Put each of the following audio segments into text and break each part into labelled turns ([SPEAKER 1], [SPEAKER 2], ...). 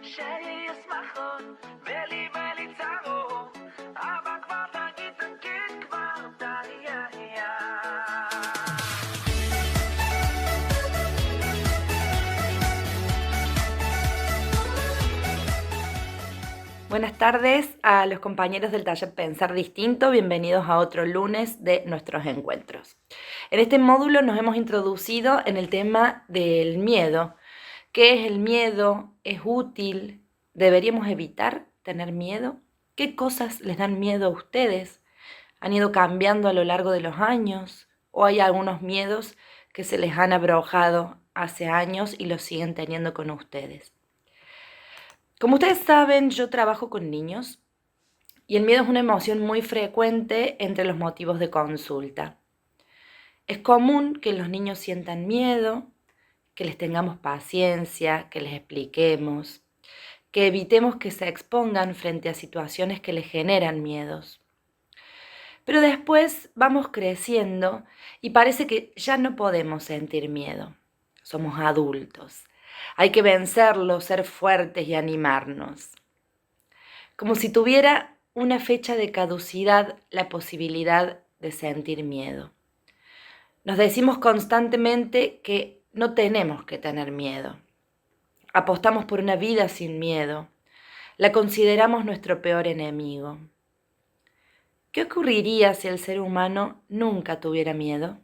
[SPEAKER 1] شاي يسمحهم بالي بالي تعو أبا كبار تاكيد تنكيد كبار تاليا هيا.
[SPEAKER 2] Buenas tardes a los compañeros del taller Pensar Distinto, bienvenidos a otro lunes de nuestros encuentros. En este módulo nos hemos introducido en el tema del miedo. ¿Qué es el miedo? ¿Es útil? ¿Deberíamos evitar tener miedo? ¿Qué cosas les dan miedo a ustedes? ¿Han ido cambiando a lo largo de los años? ¿O hay algunos miedos que se les han abrojado hace años y los siguen teniendo con ustedes? Como ustedes saben, yo trabajo con niños y el miedo es una emoción muy frecuente entre los motivos de consulta. Es común que los niños sientan miedo, que les tengamos paciencia, que les expliquemos, que evitemos que se expongan frente a situaciones que les generan miedos. Pero después vamos creciendo y parece que ya no podemos sentir miedo. Somos adultos. Hay que vencerlo, ser fuertes y animarnos. Como si tuviera una fecha de caducidad la posibilidad de sentir miedo. Nos decimos constantemente que no tenemos que tener miedo. Apostamos por una vida sin miedo. La consideramos nuestro peor enemigo. ¿Qué ocurriría si el ser humano nunca tuviera miedo?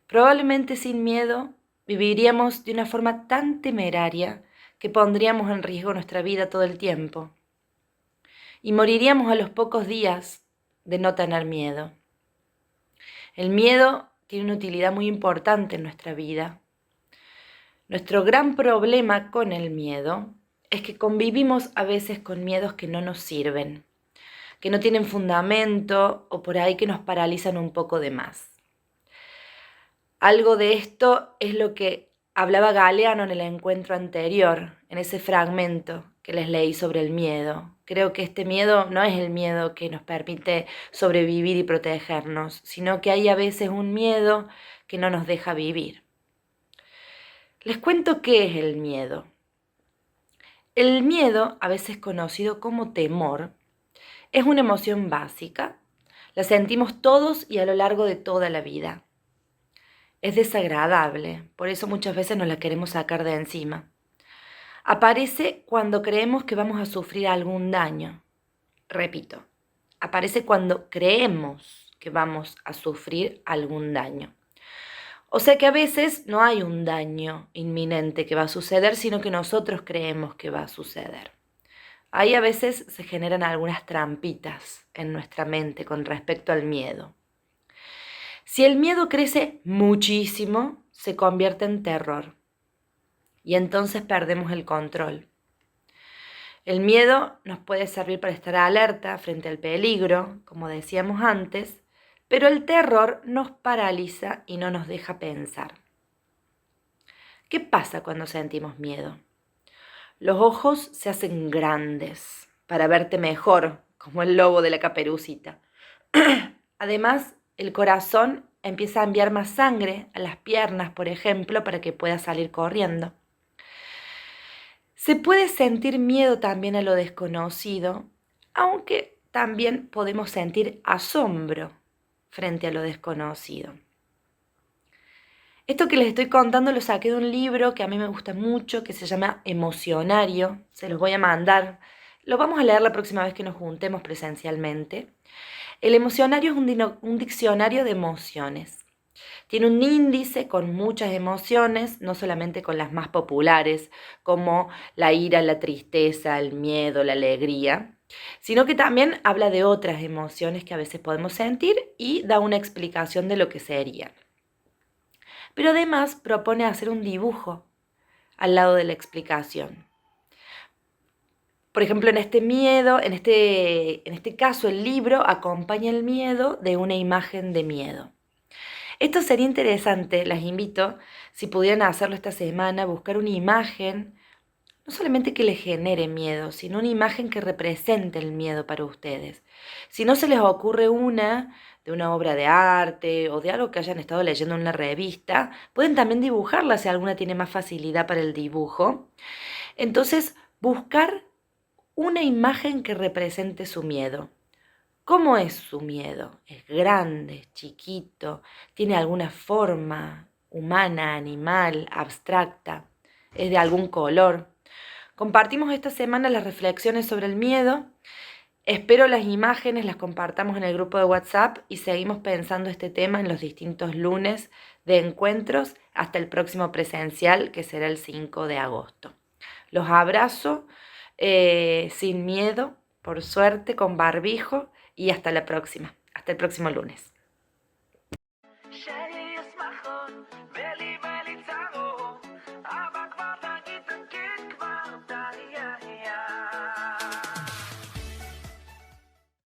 [SPEAKER 2] Probablemente sin miedo viviríamos de una forma tan temeraria que pondríamos en riesgo nuestra vida todo el tiempo. Y moriríamos a los pocos días de no tener miedo. El miedo tiene una utilidad muy importante en nuestra vida. Nuestro gran problema con el miedo es que convivimos a veces con miedos que no nos sirven, que no tienen fundamento o por ahí que nos paralizan un poco de más. Algo de esto es lo que hablaba Galeano en el encuentro anterior, en ese fragmento que les leí sobre el miedo. Creo que este miedo no es el miedo que nos permite sobrevivir y protegernos, sino que hay a veces un miedo que no nos deja vivir. Les cuento qué es el miedo. El miedo, a veces conocido como temor, es una emoción básica. La sentimos todos y a lo largo de toda la vida. Es desagradable, por eso muchas veces nos la queremos sacar de encima. Aparece cuando creemos que vamos a sufrir algún daño. Repito, aparece cuando creemos que vamos a sufrir algún daño. O sea que a veces no hay un daño inminente que va a suceder, sino que nosotros creemos que va a suceder. Ahí a veces se generan algunas trampitas en nuestra mente con respecto al miedo. Si el miedo crece muchísimo, se convierte en terror y entonces perdemos el control. El miedo nos puede servir para estar alerta frente al peligro, como decíamos antes, pero el terror nos paraliza y no nos deja pensar. ¿Qué pasa cuando sentimos miedo? Los ojos se hacen grandes para verte mejor, como el lobo de la Caperucita. Además, el corazón empieza a enviar más sangre a las piernas, por ejemplo, para que puedas salir corriendo. Se puede sentir miedo también a lo desconocido, aunque también podemos sentir asombro frente a lo desconocido. Esto que les estoy contando lo saqué de un libro que a mí me gusta mucho, que se llama Emocionario. Se los voy a mandar. Lo vamos a leer la próxima vez que nos juntemos presencialmente. El emocionario es un diccionario de emociones. Tiene un índice con muchas emociones, no solamente con las más populares, como la ira, la tristeza, el miedo, la alegría, sino que también habla de otras emociones que a veces podemos sentir y da una explicación de lo que serían. Pero además propone hacer un dibujo al lado de la explicación. Por ejemplo, en este caso, el libro acompaña el miedo de una imagen de miedo. Esto sería interesante, las invito, si pudieran hacerlo esta semana, buscar una imagen, no solamente que les genere miedo, sino una imagen que represente el miedo para ustedes. Si no se les ocurre una de una obra de arte o de algo que hayan estado leyendo en una revista, pueden también dibujarla si alguna tiene más facilidad para el dibujo. Entonces, buscar una imagen que represente su miedo. ¿Cómo es su miedo? ¿Es grande, es chiquito? ¿Tiene alguna forma humana, animal, abstracta? ¿Es de algún color? Compartimos esta semana las reflexiones sobre el miedo. Espero las imágenes las compartamos en el grupo de WhatsApp y seguimos pensando este tema en los distintos lunes de encuentros hasta el próximo presencial, que será el 5 de agosto. Los abrazo sin miedo, por suerte, con barbijo, y hasta la próxima, hasta el próximo lunes.